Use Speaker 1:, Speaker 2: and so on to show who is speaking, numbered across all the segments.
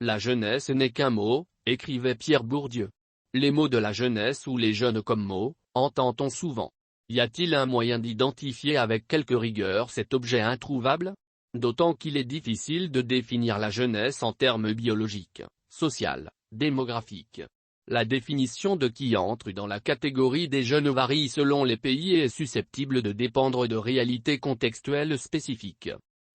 Speaker 1: La jeunesse n'est qu'un mot, écrivait Pierre Bourdieu. Les mots de la jeunesse ou les jeunes comme mots, entend-on souvent. Y a-t-il un moyen d'identifier avec quelque rigueur cet objet introuvable? D'autant qu'il est difficile de définir la jeunesse en termes biologiques, sociaux, démographiques. La définition de qui entre dans la catégorie des jeunes varie selon les pays et est susceptible de dépendre de réalités contextuelles spécifiques.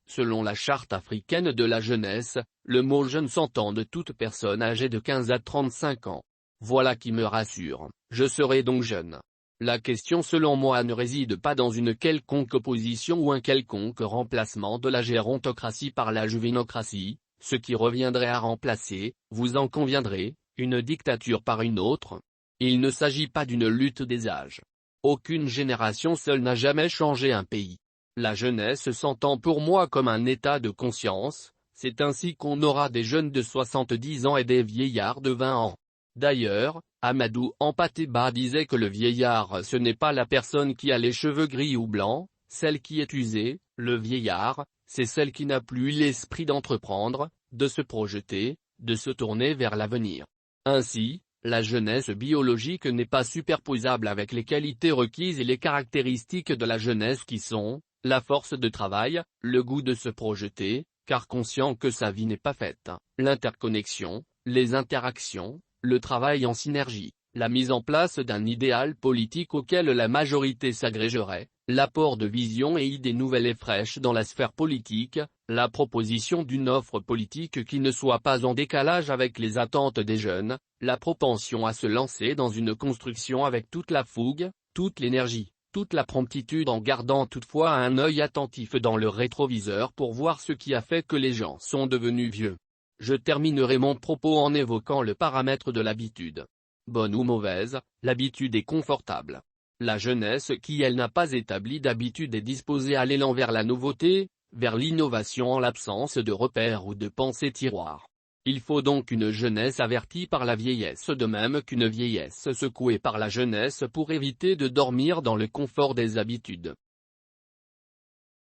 Speaker 1: Selon la Charte africaine de la jeunesse, le mot jeune s'entend de toute personne âgée de 15 à 35 ans. Voilà qui me rassure, je serai donc jeune. La question selon moi ne réside pas dans une quelconque opposition ou un quelconque remplacement de la gérontocratie par la juvénocratie, ce qui reviendrait à remplacer, vous en conviendrez, une dictature par une autre. Il ne s'agit pas d'une lutte des âges. Aucune génération seule n'a jamais changé un pays. La jeunesse s'entend pour moi comme un état de conscience, c'est ainsi qu'on aura des jeunes de 70 ans et des vieillards de 20 ans. D'ailleurs, Amadou Hampâté-Bâ disait que le vieillard ce n'est pas la personne qui a les cheveux gris ou blancs, celle qui est usée, le vieillard, c'est celle qui n'a plus l'esprit d'entreprendre, de se projeter, de se tourner vers l'avenir. Ainsi, la jeunesse biologique n'est pas superposable avec les qualités requises et les caractéristiques de la jeunesse qui sont, la force de travail, le goût de se projeter, car conscient que sa vie n'est pas faite, l'interconnexion, les interactions, le travail en synergie, la mise en place d'un idéal politique auquel la majorité s'agrégerait, l'apport de visions et idées nouvelles et fraîches dans la sphère politique, la proposition d'une offre politique qui ne soit pas en décalage avec les attentes des jeunes, la propension à se lancer dans une construction avec toute la fougue, toute l'énergie, toute la promptitude en gardant toutefois un œil attentif dans le rétroviseur pour voir ce qui a fait que les gens sont devenus vieux. Je terminerai mon propos en évoquant le paramètre de l'habitude. Bonne ou mauvaise, l'habitude est confortable. La jeunesse qui elle n'a pas établi d'habitude est disposée à l'élan vers la nouveauté, vers l'innovation en l'absence de repères ou de pensées tiroirs. Il faut donc une jeunesse avertie par la vieillesse de même qu'une vieillesse secouée par la jeunesse pour éviter de dormir dans le confort des habitudes.